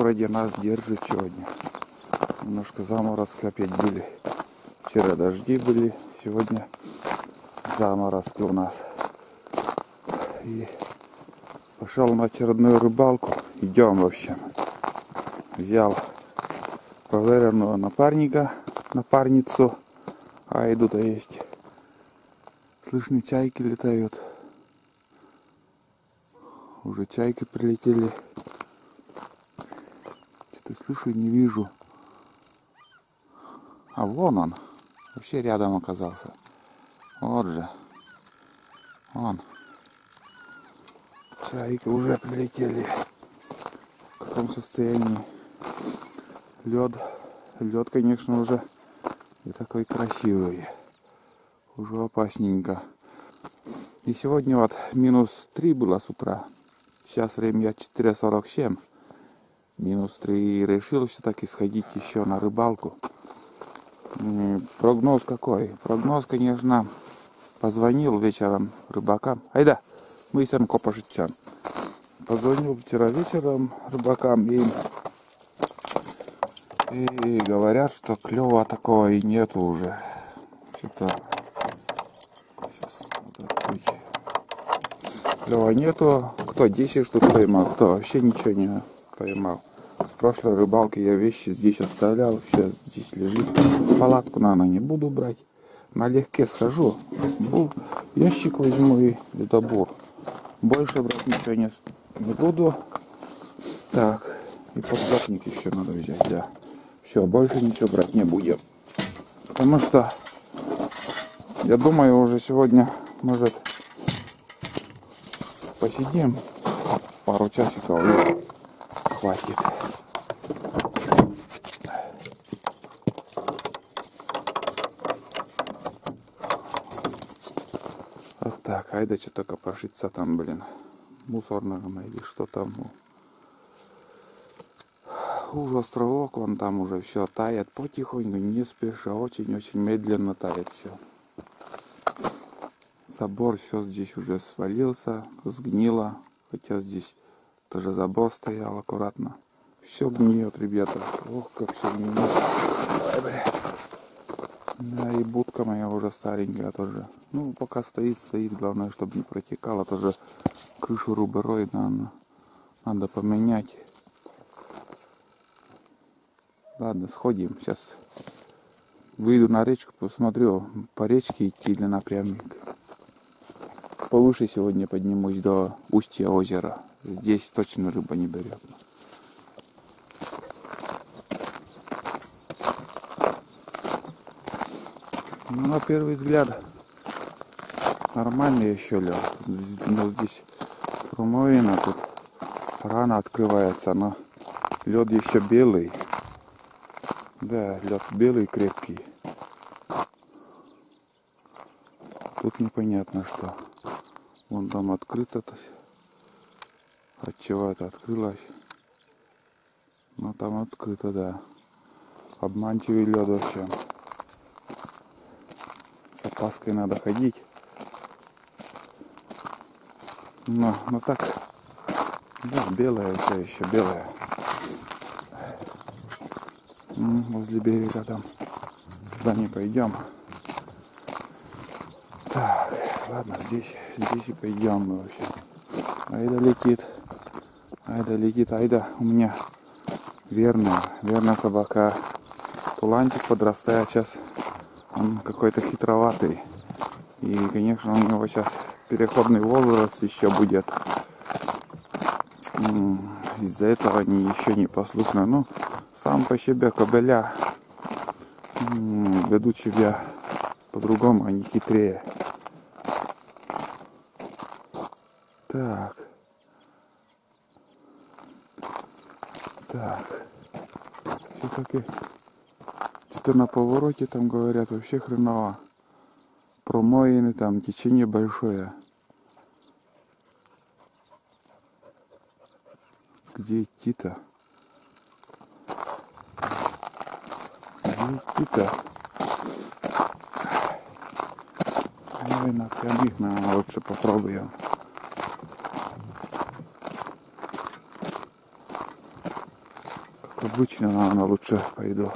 городе нас держит сегодня. Немножко заморозки опять были. Вчера дожди были, сегодня заморозки у нас. И пошел на очередную рыбалку. Идем, в общем. Взял проверенного напарницу. Айду-то есть. Слышны, чайки летают. Уже чайки прилетели. Что-то слышу, не вижу. А вон он. Вообще рядом оказался. Вот же. Вон. Чайки уже прилетели. В каком состоянии? Лед, конечно, уже не такой красивый. Уже опасненько. И сегодня вот -3 было с утра. Сейчас время 4:47. -3. Решил все-таки сходить еще на рыбалку. И прогноз какой? Прогноз, конечно, позвонил вечером рыбакам. Айда, мы сам копашитчан. Позвонил вчера вечером рыбакам и говорят, что клёва такого и нету уже. Что-то сейчас надо открыть. Клёва нету. Кто 10 штук поймал, кто вообще ничего не поймал. С прошлой рыбалки я вещи здесь оставлял. Сейчас здесь лежит. Палатку, наверное, не буду брать. Налегке схожу. Ящик возьму и добур. Больше брать ничего не буду. Так. И подсвечник еще надо взять, да. Все, больше ничего брать не будем. Потому что, я думаю, уже сегодня, может, посидим пару часиков и хватит. Вот так, айда что-то копошиться там, блин. Мусорного или что там. Уже островок, вон там уже все тает потихоньку, не спеша, очень-очень медленно тает все. Забор все здесь уже свалился, сгнило, хотя здесь тоже забор стоял аккуратно. Все гниет, ребята. Ох, как все гниет. Да, и будка моя уже старенькая тоже. Ну, пока стоит, главное, чтобы не протекало. Тоже крышу рубероид надо поменять. Ладно, сходим. Сейчас выйду на речку, посмотрю, по речке идти или напрямик. Повыше сегодня поднимусь до устья озера. Здесь точно рыба не берет. Ну, на первый взгляд нормальный еще лед. Но здесь промоина, тут рано открывается, но лед еще белый. Да, лед белый, крепкий. Тут непонятно что. Вон там открыто. От чего это открылось? Ну там открыто, да. Обманчивый лед вообще. С опаской надо ходить. Но так. Да, белая все еще, белая. Возле берега там. Туда не пойдем. Так, ладно, здесь и пойдем мы вообще. Айда летит, айда. У меня верная собака. Туланчик подрастает сейчас. Он какой-то хитроватый. И, конечно, у него сейчас переходный возраст еще будет. Из-за этого они еще не послушны. Ну, сам по себе кобыля ведут себя по-другому, они хитрее. Так. Все-таки что-то на повороте там говорят вообще хреново. Промоины, там течение большое. Где идти-то? Ой, напрямик, наверное, лучше попробуем. обычно, наверное, лучше пойду.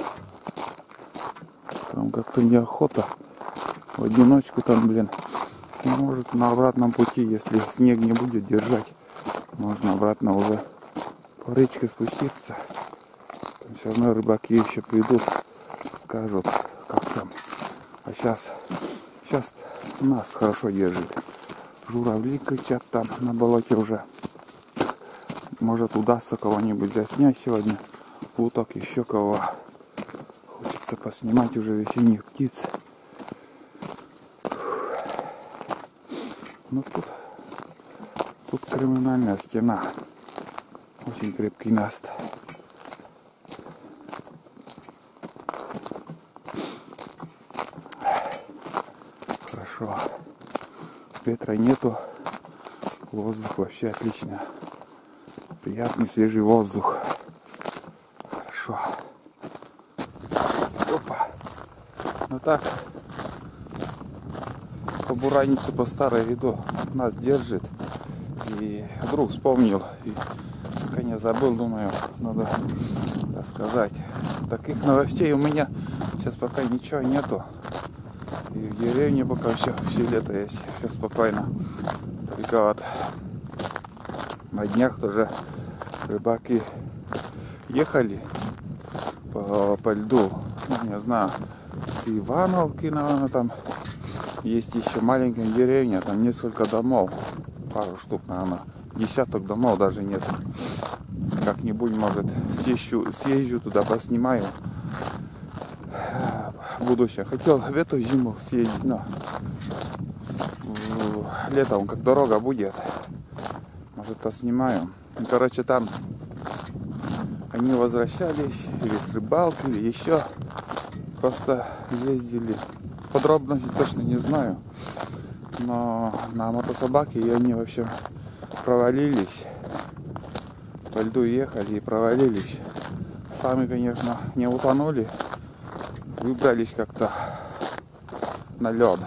Там как-то неохота. В одиночку там, блин. Может, на обратном пути, если снег не будет держать, можно обратно уже по речке спуститься. Там все равно рыбаки еще придут, скажут, как там. А сейчас нас хорошо держит. Журавли кричат там на болоте уже. Может, удастся кого-нибудь заснять сегодня. Уток, еще кого. Хочется поснимать уже весенних птиц. Ну тут криминальная стена. Очень крепкий наст. Хорошо. Ветра нету. Воздух вообще отлично. Приятный свежий воздух. Хорошо. Опа. Ну так. По буранице по старой виду нас держит. И вдруг вспомнил. И пока не забыл, думаю, надо рассказать. Таких новостей у меня сейчас пока ничего нету. И в деревне пока все лето есть. Все спокойно. Только вот на днях тоже рыбаки ехали по льду. Ну, не знаю, с Ивановки, наверное, там есть еще маленькая деревня, там несколько домов, пару штук, наверное, десяток домов даже нет. Как-нибудь, может, съезжу туда, поснимаю в будущем. Хотел в эту зиму съездить, но летом, как дорога будет, может, поснимаю. Ну, короче, там они возвращались или с рыбалки, или еще просто ездили. Подробности точно не знаю, но на мотособаке и они вообще провалились. По льду ехали и провалились. Сами, конечно, не утонули, выбрались как-то на лед.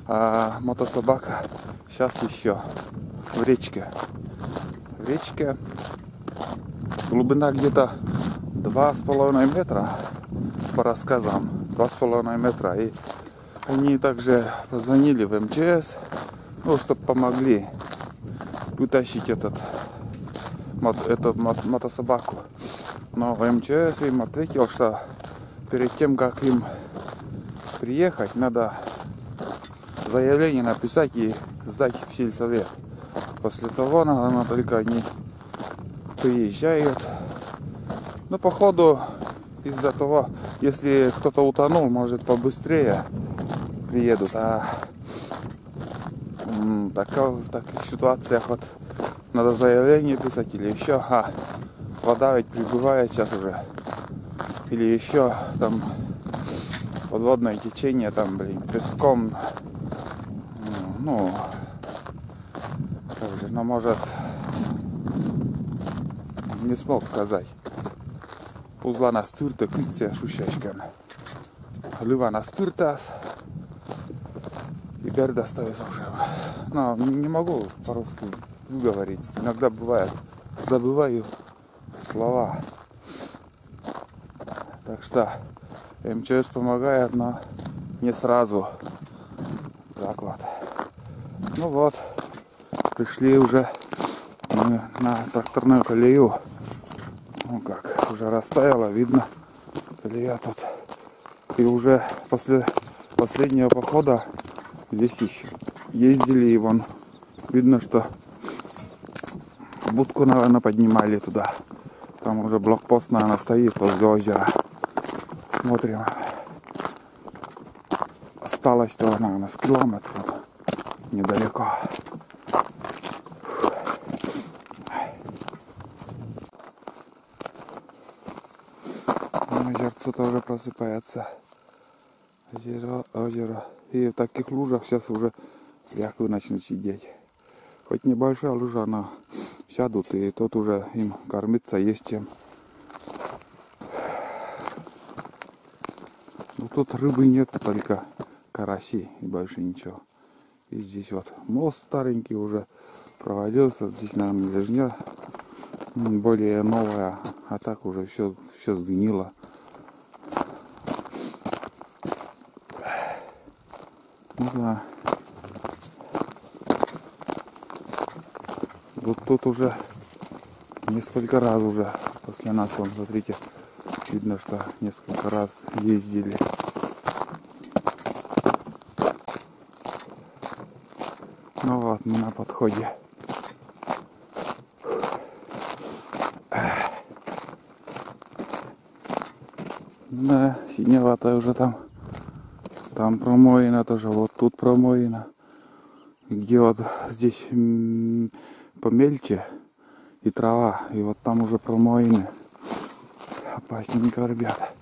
А мотособака сейчас еще в речке. В речке глубина где-то 2,5 метра, по рассказам, 2,5 метра. И они также позвонили в МЧС, ну, чтобы помогли вытащить эту мотособаку. Но МЧС им ответил, что перед тем, как им приехать, надо заявление написать и сдать в сельсовет. После того, наверное, только они приезжают. Но походу, из-за того, если кто-то утонул, может, побыстрее приедут. А в таких ситуациях вот надо заявление писать или еще. А вода ведь прибывает сейчас уже. Или еще там подводное течение, там, блин, песком. Ну, как же, но может, не смог сказать. Uzlana styrta kytsiä sushashkan. Lyvana стыртас. И бердasta уже. Но не могу по-русски говорить. Иногда бывает, забываю слова. Так что МЧС помогает, но не сразу. Так вот. Ну вот, пришли уже на тракторную колею. Ну как, уже растаяло, видно, колея тут. И уже после последнего похода здесь еще ездили, и вон видно, что будку, наверное, поднимали туда. Там уже блокпост, наверное, стоит возле озера. Смотрим. Осталось того, наверное, с километров недалеко. Озерцо тоже просыпается. Озеро. И в таких лужах сейчас уже ляхвы начнут сидеть. Хоть небольшая лужа, но сядут, и тут уже им кормиться есть чем. Но тут рыбы нет, только караси и больше ничего. И здесь вот мост старенький уже проводился. Здесь, наверное, лежня более новая. А так уже все сгнило. Ну да. Вот тут уже несколько раз уже после нас, вон, смотрите, видно, что несколько раз ездили. Ну вот, мы на подходе. Да, синеватая уже там. Там промоина тоже, вот тут промоина. Где вот здесь помельче и трава, и вот там уже промоины. Опасненько, ребята.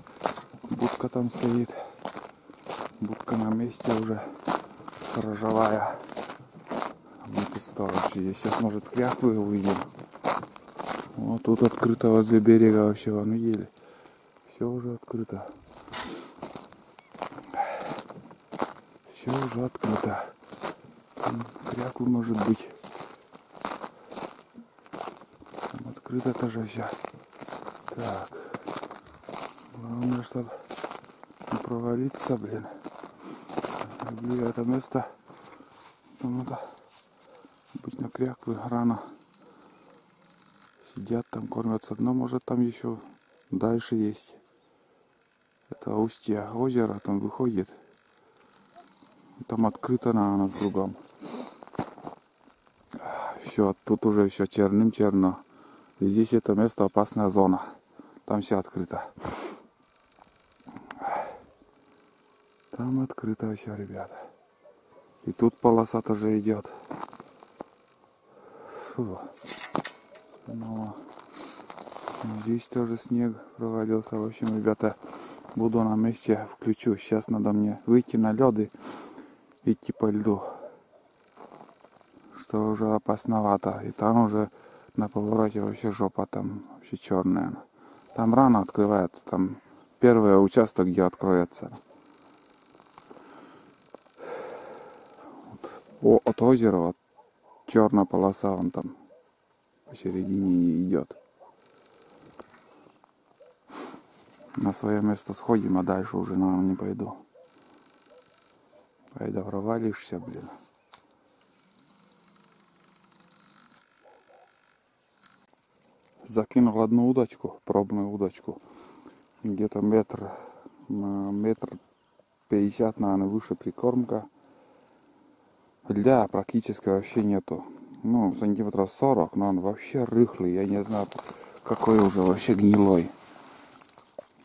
Будка там стоит. Будка на месте уже сторожевая. Мы тут сторож есть. Сейчас, может, кряквы увидим. Вот тут открыто возле берега вообще, вон, видели? Все уже открыто. Все уже открыто. Кряквы может быть. Там открыто тоже все. Так. Главное, чтобы не провалиться, блин. Люблю это место. Потому-то обычно кряквы рано сидят там, кормятся. Но может там еще дальше есть. Это устье озера там выходит. Там открыто на кругом. Все, тут уже все черным-черно. И здесь это место опасная зона. Там все открыто. Там открыто все, ребята. И тут полоса тоже идет. Фу. Ну, здесь тоже снег провалился. В общем, ребята, буду на месте, включу. Сейчас надо мне выйти на лед и идти по льду. Что уже опасновато. И там уже на повороте вообще жопа там вообще черная. Там рано открывается. Там первый участок, где откроется. Вот, от озера вот черная полоса вон там посередине идет. На свое место сходим, а дальше уже, наверное, не пойду. Когда провалишься, блин. Закинул одну удочку, пробную удочку. Где-то метр 50, наверное, выше прикормка. Льда практически вообще нету. Ну, сантиметров 40, но он вообще рыхлый. Я не знаю, какой уже вообще гнилой.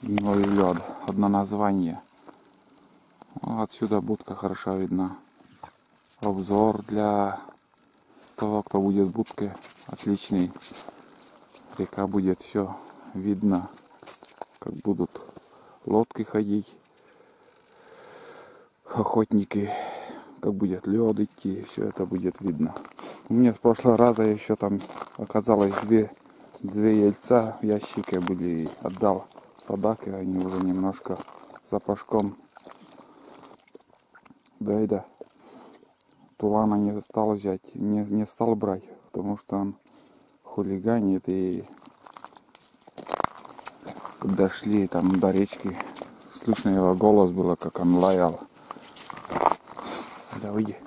Гнилой лед. Одно название. Отсюда будка хорошо видна. Обзор для того, кто будет в будке, отличный. Река будет, все видно, как будут лодки ходить, охотники, как будет лед идти, все это будет видно. У меня с прошлого раза еще там оказалось две яйца в ящике были, отдал собаке, они уже немножко запашком. Да. Тулана не стал взять, не стал брать, потому что он хулиганит, и когда шли там до речки, слышно его голос было, как он лаял. Да выйди.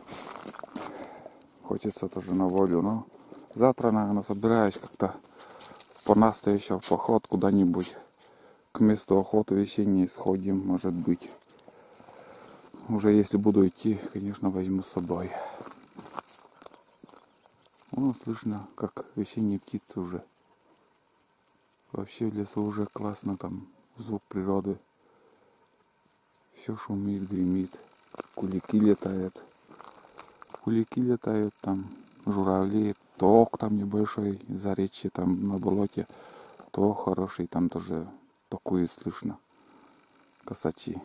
Хочется тоже на волю, но завтра, наверное, собираюсь как-то по-настоящему в поход куда-нибудь к месту охоты весенней сходим, может быть. Уже если буду идти, конечно, возьму с собой. Слышно, как весенние птицы уже. Вообще в лесу уже классно, там звук природы. Все шумит, гремит. Кулики летают. Там, журавли. Ток там небольшой, заречье там на болоте. Ток хороший, там тоже такое слышно. Косачи.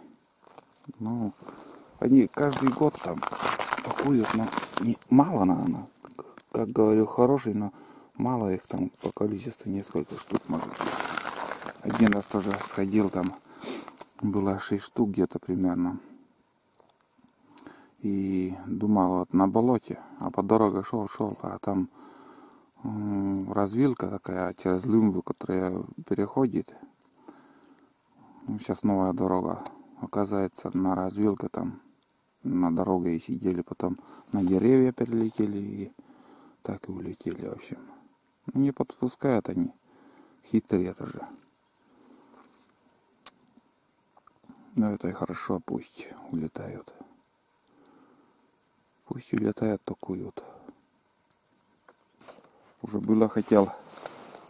Они каждый год там такуют, но мало, наверное. Как говорю, хороший, но мало их там по количеству, несколько штук может быть. Один раз тоже сходил, там было 6 штук где-то примерно. И думал, вот на болоте, а по дороге шел, а там развилка такая через Лымбу, которая переходит. Ну, сейчас новая дорога. Оказывается, на развилке там на дороге и сидели, потом на деревья перелетели и так и улетели, в общем. Не подпускают они. Хитрые тоже. Но это и хорошо, пусть улетают. Пусть улетают, токуют. Уже было хотел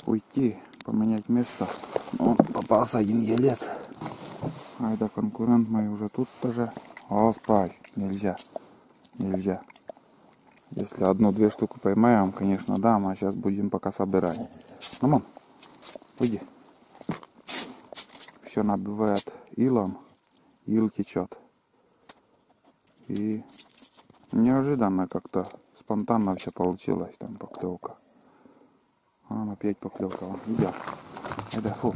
уйти, поменять место. Но попался один елец. А это конкурент мой уже тут тоже. О, спать. Нельзя. Нельзя. Если одну-две штуки поймаем, конечно, дам, а сейчас будем пока собирать. Ну, мам, уйди. Все набивает илом. Ил течет. И неожиданно как-то спонтанно все получилось. Там поклевка. А, опять поклевка. Вон, идет. Это фу.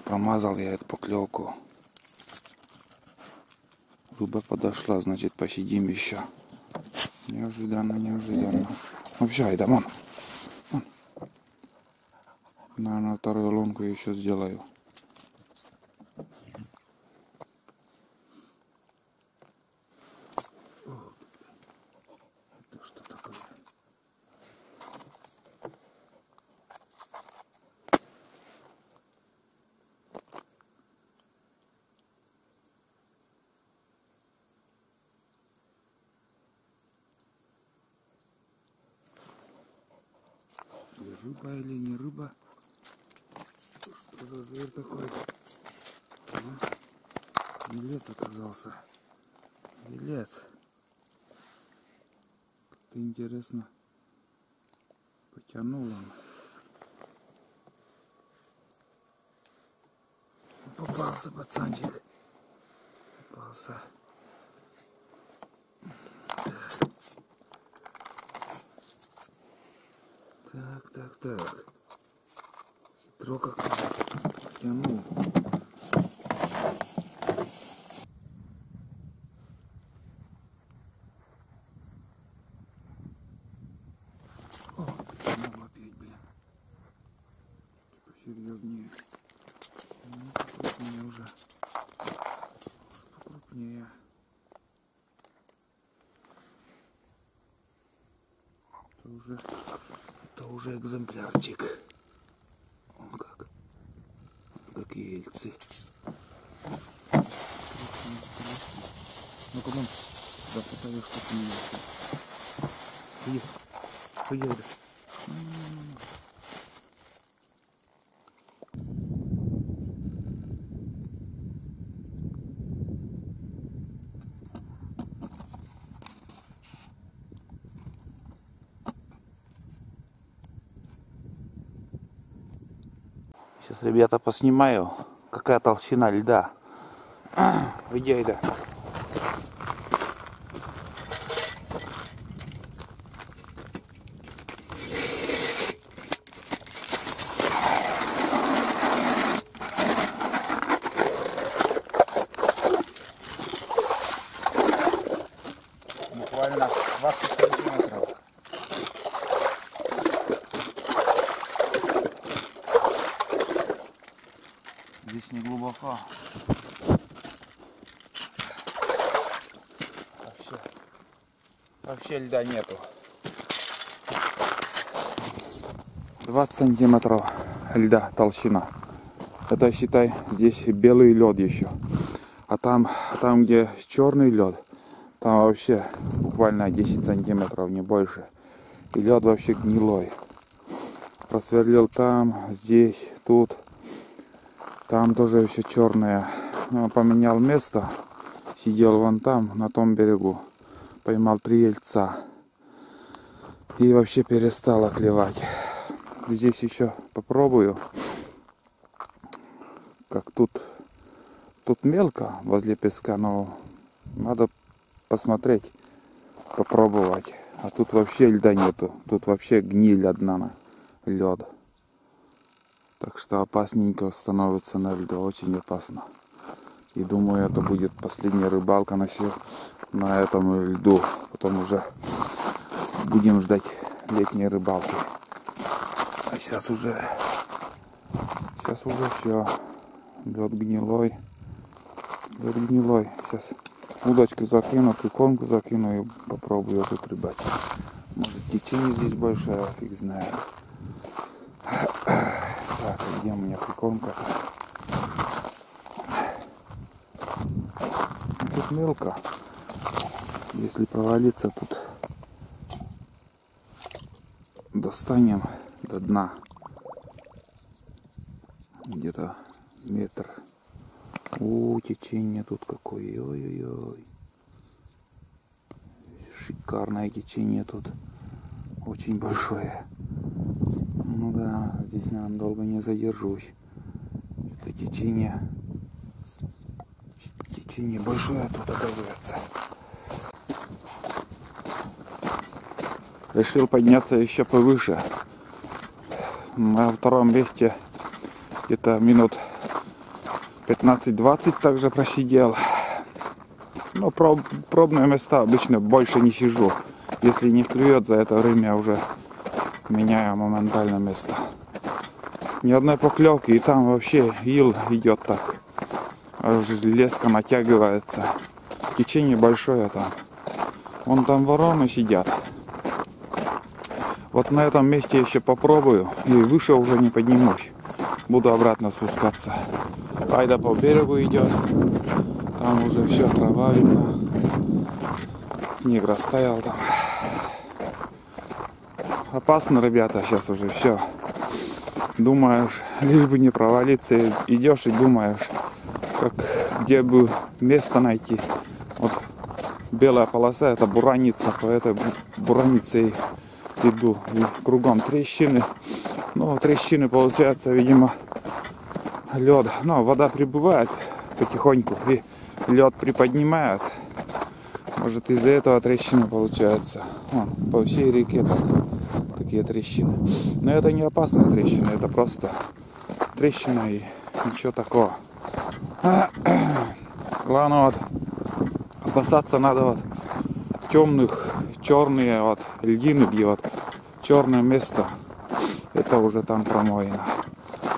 Промазал я эту поклевку. Рыба подошла, значит посидим еще. Неожиданно, неожиданно. Ну все, айда, мам. Наверное, вторую лунку еще сделаю. Это что такое? Рыба или не рыба? Что за зверь такой? Елец оказался. Елец. Как-то интересно. Потянул он. Попался пацанчик. Попался. Так. Хитро как потянул. О, потянул опять, блин. Посерьезнее. Ну, покрупнее уже. Покрупнее. Это уже экземплярчик. Вон как. Вот какие ельцы. Ну-ка, вон. Да, покажи, что ты не видишь. Иди. Сейчас, ребята, поснимаю, какая толщина льда. Иди, айда. Буквально 20 сантиметров. Здесь не глубоко. Вообще льда нету. 20 сантиметров льда толщина. Это, считай, здесь белый лед еще. А там где черный лед, там вообще буквально 10 сантиметров, не больше. И лед вообще гнилой. Просверлил там, здесь, тут. Там тоже все черное. Поменял место. Сидел вон там, на том берегу. Поймал 3 ельца. И вообще перестало клевать. Здесь еще попробую. Как тут мелко возле песка, но надо посмотреть, попробовать. А тут вообще льда нету. Тут вообще гниль одна, лед. Так что опасненько становится на льду, очень опасно. И думаю, это будет последняя рыбалка на этом льду. Потом уже будем ждать летней рыбалки. А сейчас уже все. Лед гнилой. Лед гнилой. Сейчас удочку закину, прикормку закину и попробую тут рыбачить. Может, течение здесь большое, фиг знает. Так, где у меня прикормка? Тут мелко. Если провалиться, тут достанем до дна. Где-то метр. Течение тут какое. Ой-ой-ой. Шикарное течение тут. Очень большое. Ну да, здесь, наверное, долго не задержусь. Это течение большое тут оказывается. Решил подняться еще повыше. На втором месте где-то минут 15-20 также просидел. Но пробные места обычно больше не сижу. Если не клюет, за это время уже меняю моментально место. Ни одной поклевки, и там вообще ил идет так. Аж леска натягивается. Течение большое там. Вон там вороны сидят. Вот на этом месте еще попробую. И выше уже не поднимусь. Буду обратно спускаться. Айда по берегу идет. Там уже все, трава видно. Снег растаял там. Опасно, ребята, сейчас уже все. Думаешь, лишь бы не провалиться. Идешь и думаешь, где бы место найти. Вот белая полоса, это бураница. По этой буранице иду. И кругом трещины. Ну, трещины, получается, видимо, лед. Ну, вода прибывает потихоньку. И лед приподнимает. Может, из-за этого трещины получается. Вон, по всей реке такие трещины. Но это не опасная трещина. Это просто трещина и ничего такого. Ладно, вот. Опасаться надо вот темных, черные вот льдины, где вот черное место. Это уже там промоина.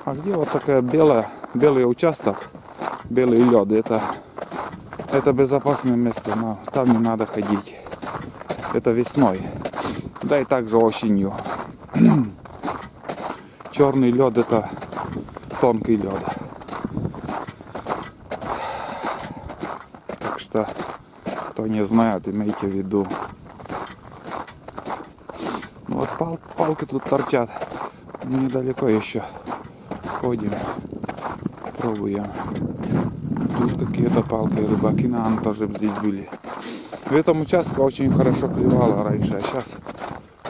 А где вот такая белый участок, белый лед, это безопасное место, но там не надо ходить. Это весной. Да и также осенью. Черный лед — это тонкий лед. Так что, кто не знает, имейте в виду. Вот палки тут торчат. Недалеко еще. Сходим. Пробуем. Тут какие-то палки. Рыбаки, наверное, тоже здесь были. В этом участке очень хорошо клевало раньше. А сейчас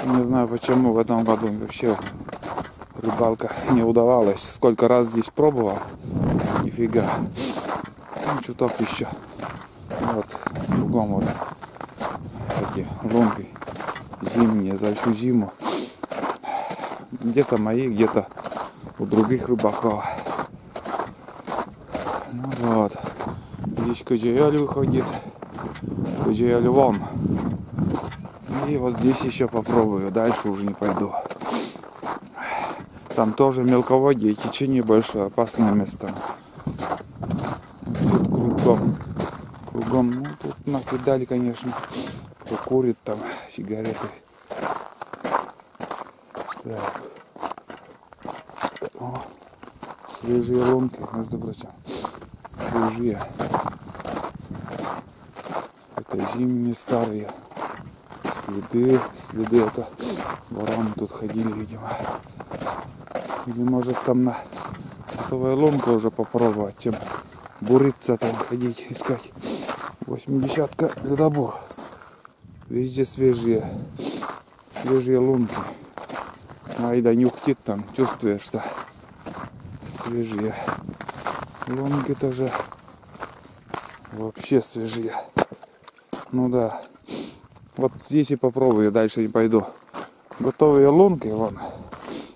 не знаю почему в этом году вообще рыбалка не удавалась. Сколько раз здесь пробовал. Нифига. Там чуток еще. Вот. Кругом вот. Эти лунки зимние за всю зиму. Где-то мои, где-то у других рыбаков. Ну вот. Здесь Козяяль выходит. Козяяль вон. И вот здесь еще попробую. Дальше уже не пойду. Там тоже мелководье и течение большое. Опасное место. Тут кругом. Ну тут накидали, конечно. Кто курит там сигареты. Так. О, свежие лунки, между прочим. Свежие. Это зимние старые. Следы это вороны тут ходили, видимо. Или может там на готовая лунка уже попробовать, чем буриться там ходить, искать. 80-ка ледобур. Везде свежие лунки. Айда нюхтит там, чувствуешь, что свежие. Лунки тоже вообще свежие. Ну да. Вот здесь и попробую, дальше не пойду. Готовые лунки, вон.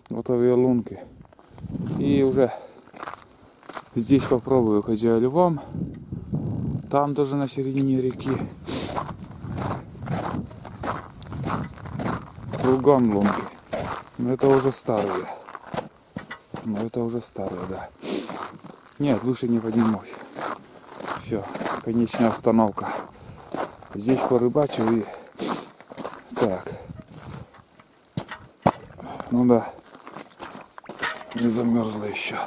Готовые лунки. И уже здесь попробую Козяяль вам. Там тоже на середине реки. Кругом лунки. Но это уже старые. Да. Нет, выше не поднимусь. Все, конечная остановка. Здесь порыбачил и... Так. Ну да. Не замерзла еще.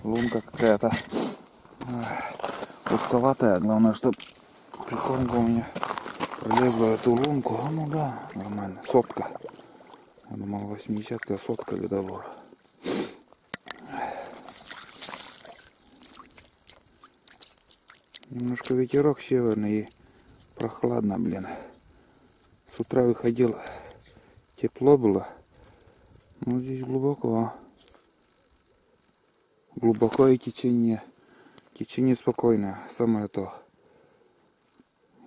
Лунка какая-то узковатая. Главное, чтобы прикормка у меня пролезла в эту лунку. Ну да, нормально. Сотка. Я думал 80-ка, сотка ледобор. Немножко ветерок северный и прохладно, блин. С утра выходил, тепло было. Ну здесь глубоко. Глубоко и течение. Течение спокойное, самое то.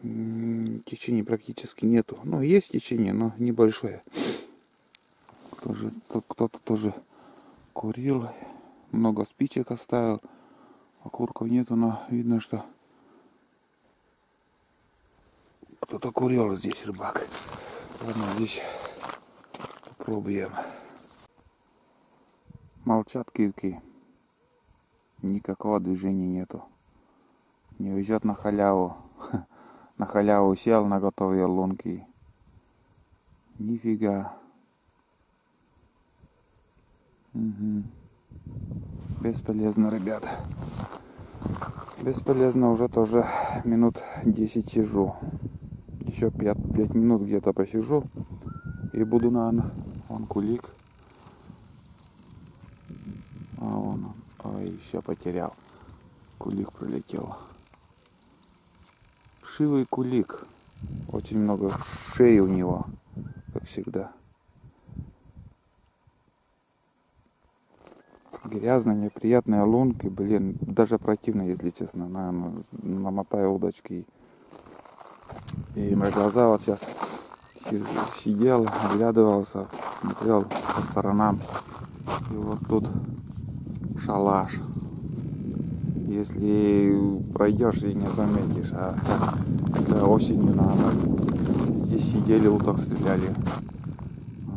Течения практически нету. Ну, есть течение, но небольшое. Кто-то тоже курил. Много спичек оставил. Окурков нету, но видно, что кто-то курил здесь, рыбак. Ладно, здесь попробуем. Молчат кивки. Никакого движения нету. Не везет на халяву. На халяву сел на готовые лунки. Нифига. Угу. Бесполезно, ребята. Бесполезно, уже тоже минут 10 сижу. Еще 5 минут где-то посижу. И буду, наверное, вон кулик. А вон он. Ой, еще потерял. Кулик пролетел. Шивый кулик. Очень много шеи у него, как всегда. Грязные, неприятные лунки, блин, даже противно, если честно. Наверное, намотаю удочки. И мои глаза вот сейчас сидел, оглядывался, смотрел по сторонам. И вот тут шалаш. Если пройдешь и не заметишь, а когда осенью здесь сидели, уток стреляли.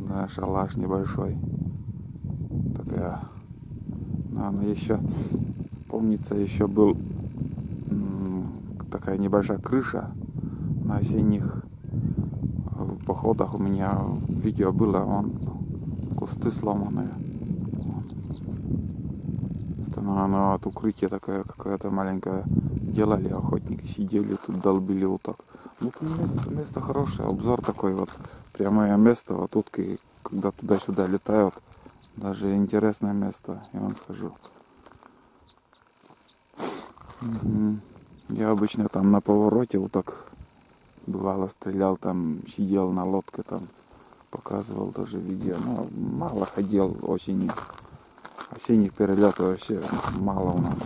Да, шалаш небольшой. Такая, наверное, еще, помнится, еще был такая небольшая крыша на осенних походах. У меня видео было, вон кусты сломанные. Это, наверное, от укрытия такая какая-то маленькая делали, охотники сидели, тут долбили уток. Ну, место хорошее, обзор такой вот, прямое место, вот утки, когда туда-сюда летают, даже интересное место, я вам скажу. Я обычно там на повороте уток бывало стрелял, там сидел на лодке, там показывал даже видео, но мало ходил осенью. Осенних перелетов вообще мало у нас.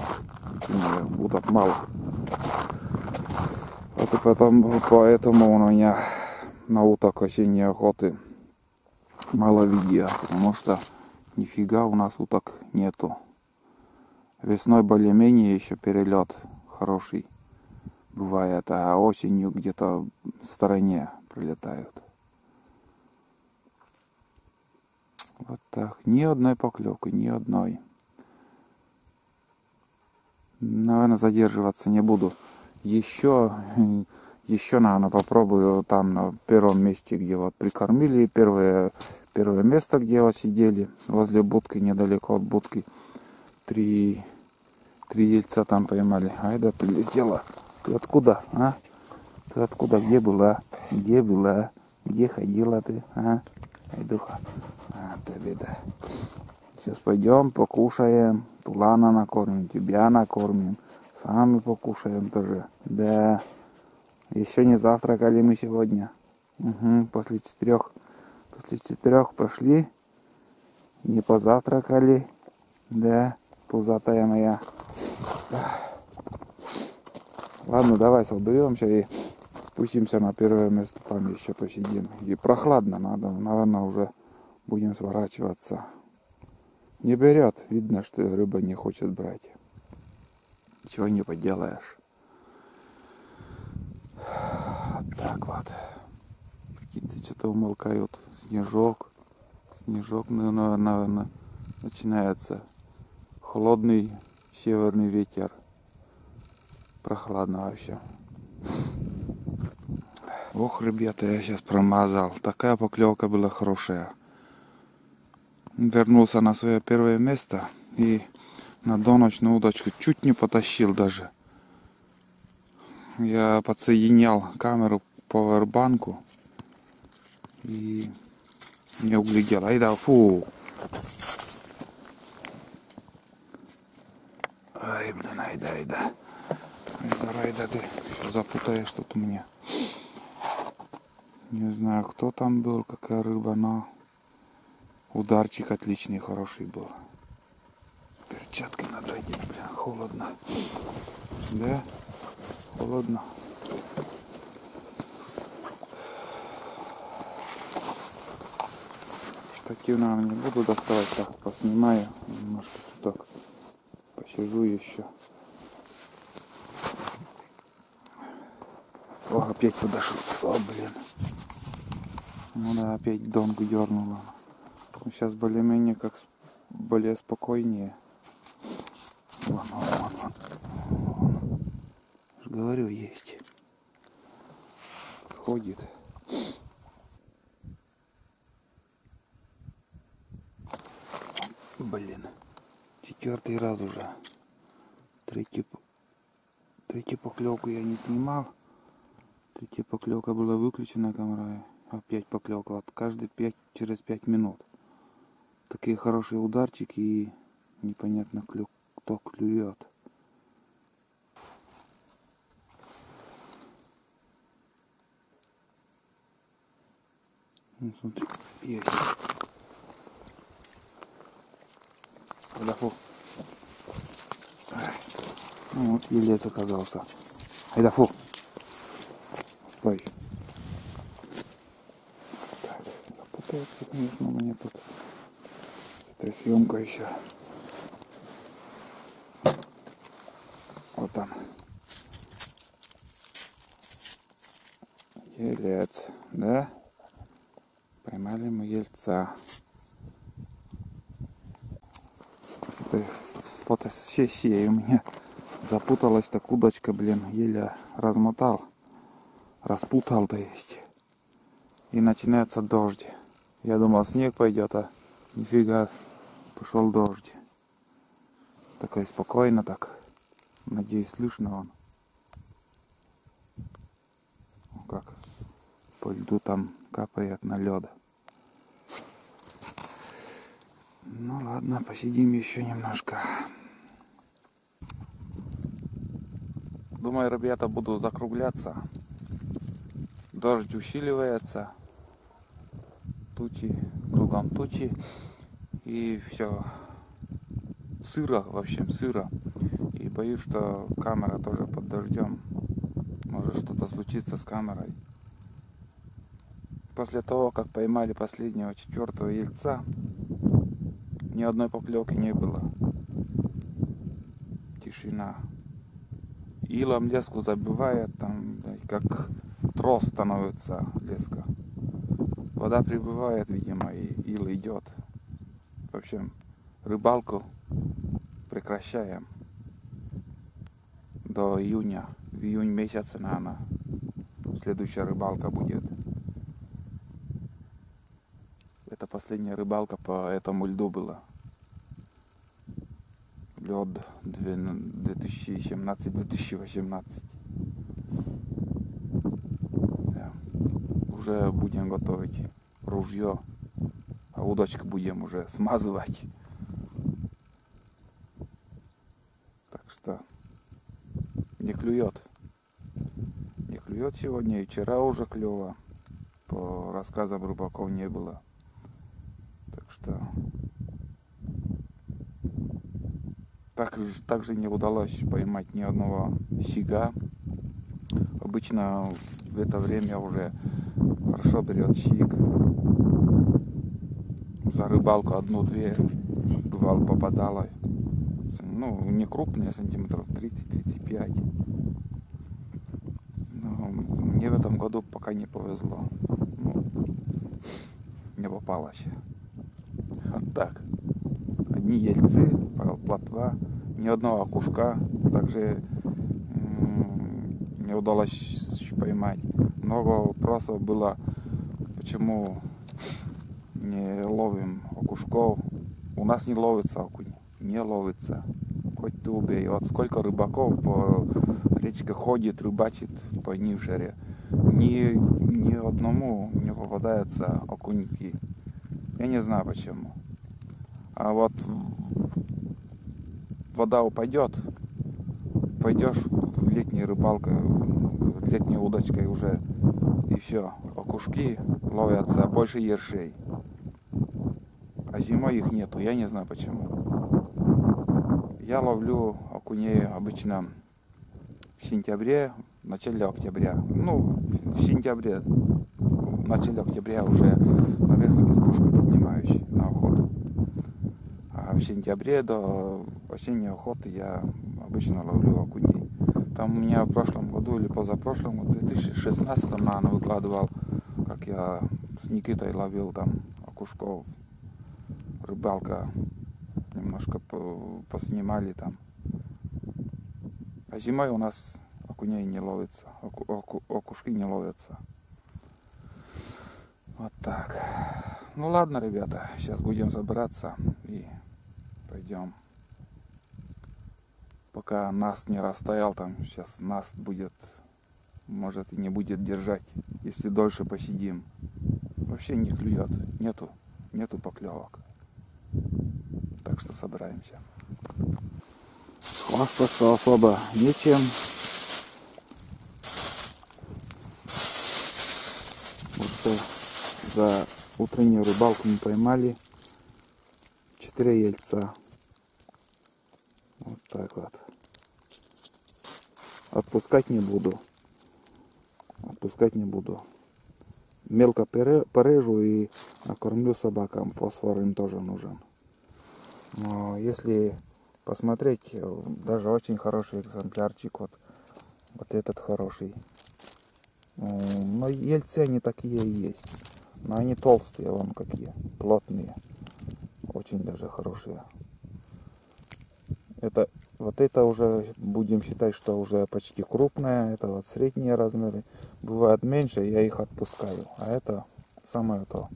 Уток мало. Вот и поэтому у меня на уток осенней охоты мало видео, потому что нифига у нас уток нету. Весной более-менее еще перелет хороший бывает, а осенью где-то в стороне прилетают. Вот так. Ни одной поклевки, ни одной. Наверное, задерживаться не буду. Еще, наверное, попробую там на первом месте, где вот прикормили. Первое место, где вот сидели, возле будки, недалеко от будки. Три яйца там поймали. Айда прилетела. Ты откуда, а? Ты откуда? Где была? Где была? Где ходила ты, а? Айдуха. Это беда. Сейчас пойдем покушаем. Тулана накормим, тебя накормим. Сами покушаем тоже. Да. Еще не завтракали мы сегодня. Угу. После четырех пошли. Не позавтракали. Да. Пузатая моя. Ладно, давай соберемся и спустимся на первое место. Там еще посидим. И прохладно надо. Наверное, уже будем сворачиваться. Не берет. Видно, что рыба не хочет брать. Чего не поделаешь. так вот. Какие-то что-то умолкают. Снежок. Снежок, наверное, начинается. Холодный северный ветер. Прохладно вообще. Ох, ребята, я сейчас промазал. Такая поклевка была хорошая. Вернулся на свое первое место и на доночную удочку чуть не потащил даже. Я подсоединял камеру к пауэрбанку и не углядел. Ай да, фу! Ай, блин, айда. Айда, ты все запутаешь тут мне. Не знаю, кто там был, какая рыба, но ударчик отличный, хороший был. Перчатки надо одеть, блин, холодно. Да? Холодно. Штатив, наверное, не буду доставать, так поснимаю. Немножко чуток посижу еще. О, опять подошел. О, блин. Ну да, опять донку дернула. Сейчас более-менее как более спокойнее. Вон. Говорю, есть. Ходит. Блин. 4-й раз уже. Третью поклевку я не снимал. Третья поклевка была выключена камерой. Опять поклевка. Вот каждые через 5 минут. Такие хорошие ударчики и непонятно кто клюет. Ну, смотри, есть. Айдафу. Ну, вот елец оказался. Айдафу. Стой. Так, запутается, конечно, у меня тут. Это съемка еще. Вот он. Елец, да? Поймали мы ельца. С этой фотосессией у меня запуталась так удочка, блин, еле размотал. Распутал, то есть. И начинается дождь. Я думал, снег пойдет, а нифига, пошел дождь. Такой спокойно так. Надеюсь, слышно он. Как по льду там капает на лед. Ну ладно, посидим еще немножко. Думаю, ребята, буду закругляться. Дождь усиливается. Тучи, кругом тучи. И все. Сыро, в общем, сыро. И боюсь, что камера тоже под дождем. Может что-то случиться с камерой. После того, как поймали последнего 4-го ельца, ни одной поклевки не было. Тишина. Илом леску забивает, там как трос становится леска. Вода прибывает, видимо, и ил идет. В общем, рыбалку прекращаем до июня. В июнь месяце, наверное, следующая рыбалка будет. Это последняя рыбалка по этому льду была. Лед 2017-2018. Да. Уже будем готовить ружье, а удочку будем уже смазывать. Так что не клюет. Не клюет сегодня, и вчера уже клево. По рассказам рыбаков не было. Так что также не удалось поймать ни одного сига. Обычно в это время уже хорошо берет сиг. За рыбалку 1-2 бывало попадало. Ну, не крупные, сантиметров 30-35. Ну Мне в этом году пока не повезло. Ну, не попалось. Вот так. Одни ельцы, плотва, ни одного окушка. Также не удалось поймать. Много вопросов было, почему не ловим окушков. У нас не ловится окунь, не ловится. Хоть ты убей. Вот сколько рыбаков по речке ходит, рыбачит по Нившере. Ни одному не попадаются окуньки. Я не знаю почему. А вот вода упадет, пойдешь в летнюю рыбалку, летней удочкой уже, и все. Окушки ловятся, больше ершей. А зимой их нету, я не знаю почему. Я ловлю окуней обычно в сентябре, в начале октября. Ну, в сентябре, в начале октября уже на верхнюю избушку поднимаюсь на охоту. А в сентябре до осенней охоты я обычно ловлю окуней. Там у меня в прошлом году или позапрошлом, в 2016, наверное, выкладывал, как я с Никитой ловил там окушков. Рыбалка, немножко поснимали там. А зимой у нас окуней не ловится, окушки не ловятся. Вот так. Ну ладно, ребята, сейчас будем собираться и пойдем. Пока наст не растаял, там сейчас наст будет, может и не будет держать, если дольше посидим. Вообще не клюет, нету поклевок. Так что собираемся. Хвастаться особо нечем. Вот что за утреннюю рыбалку мы поймали 4 ельца. Вот так вот. Отпускать не буду. Мелко порежу и накормлю собакам. Фосфор им тоже нужен. Но если посмотреть, даже очень хороший экземплярчик, вот этот хороший. Но ельцы они такие и есть. Но они толстые, вон какие, плотные. Очень даже хорошие. Вот это уже будем считать, что уже почти крупное. Это вот средние размеры. Бывает меньше, я их отпускаю. А это самое то.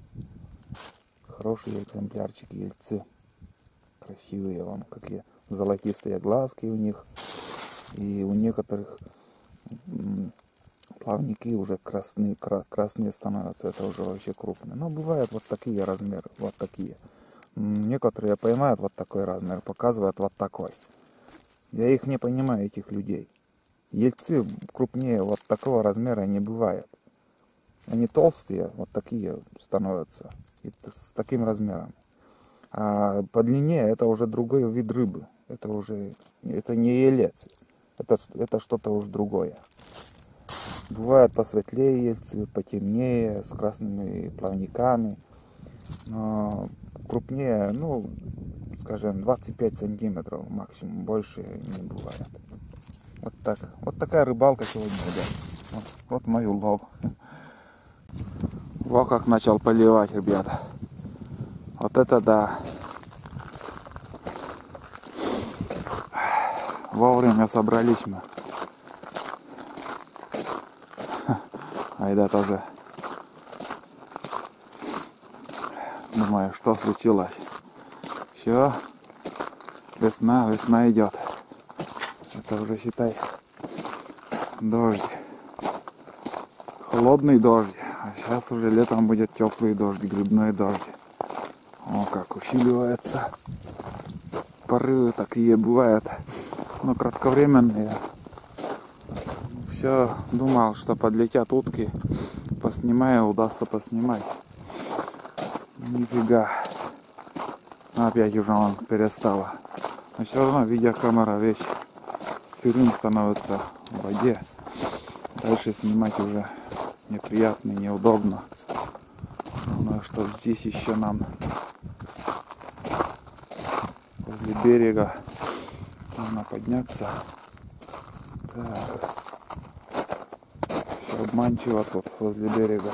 Хорошие экземплярчики, ельцы. Красивые, вон какие золотистые глазки у них. И у некоторых плавники уже красные становятся. Это уже вообще крупные. Но бывают вот такие размеры, вот такие. Некоторые поймают вот такой размер, показывают вот такой. Я их не понимаю, этих людей. Ельцы крупнее вот такого размера не бывает. Они толстые, вот такие становятся. И с таким размером. А по длине это уже другой вид рыбы. Это не елец. Это что-то уж другое. Бывают посветлее ельцы, потемнее, с красными плавниками. Но крупнее, ну, скажем, 25 сантиметров максимум. Больше не бывает. Вот так. Вот такая рыбалка сегодня, ребят. Вот мой улов. Вот как начал поливать, ребята. Вот это да. Вовремя собрались мы. Айда тоже. Думаю, что случилось. Все. Весна идет. Это уже, считай, дождь. Холодный дождь. А сейчас уже летом будет теплый дождь, грибной дождь. О, как усиливается. Порывы такие бывают, но кратковременные. Все думал, что подлетят утки, поснимаю, удастся поснимать. Нифига. Опять уже он перестала. Но все равно видеокамера вещь сырым становится в воде. Дальше снимать уже неприятно, неудобно. Думаю, что здесь еще нам возле берега нужно подняться. Так. Обманчиво тут возле берега.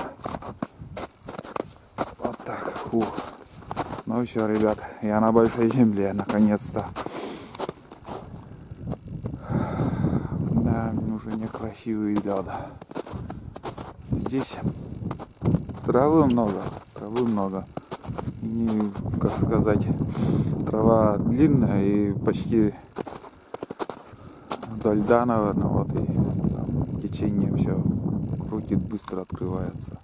Вот так. Фух. Ну все, ребят, я на большой земле, наконец-то. Да, уже некрасивый лед. Здесь травы много. И, как сказать, трава длинная и почти до льда, наверное, вот, и там течение все крутит, быстро открывается.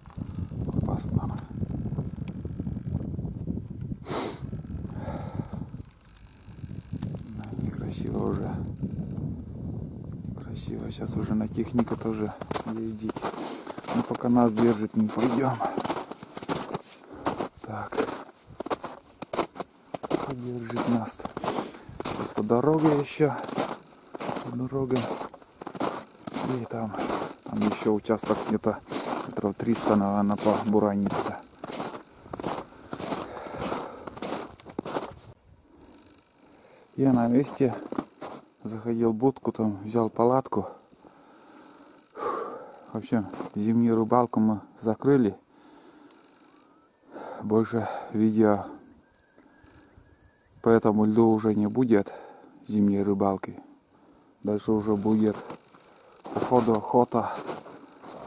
Опасно. Некрасиво уже. Красиво. Сейчас уже на технику тоже ездить. Но пока нас держит, не пойдем. Так. Держит нас. По дороге еще. По дороге. И там еще участок где-то метров 300, наверное, побуранится. Я на месте заходил в будку, там взял палатку. В общем, зимнюю рыбалку мы закрыли. Больше видео по этому льду уже не будет зимней рыбалки. Дальше уже будет походу охота,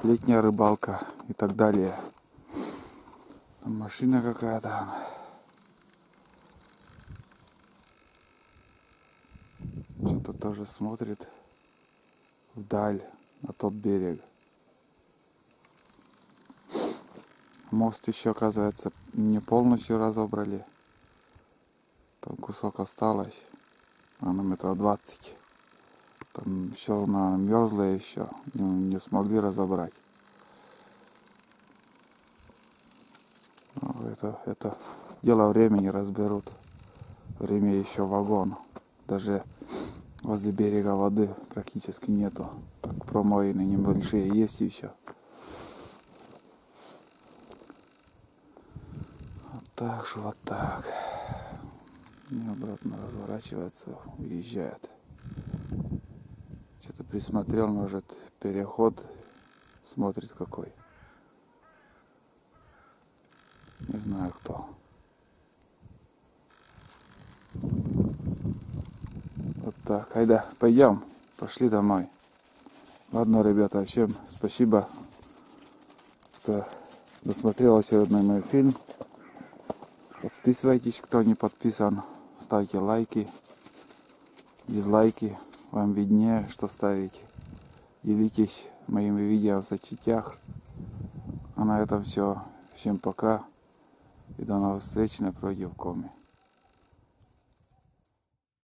летняя рыбалка и так далее. Там машина какая-то. Что-то тоже смотрит вдаль, на тот берег. Мост еще, оказывается, не полностью разобрали. Там кусок осталось. Она метров 20. Там все мерзлое еще. Не смогли разобрать. Это дело времени, разберут. Время еще вагон. Даже возле берега воды практически нету. Так, промоины небольшие есть еще. Так что вот так. И обратно разворачивается, уезжает. Что-то присмотрел, может, переход смотрит какой. Не знаю кто. Вот так. Айда, пойдем. Пошли домой. Ладно, ребята, всем спасибо, что досмотрел очередной мой фильм. Подписывайтесь, кто не подписан. Ставьте лайки, дизлайки. Вам виднее, что ставить. Делитесь моими видео в соцсетях. А на этом все. Всем пока. И до новых встреч на Продевкоме.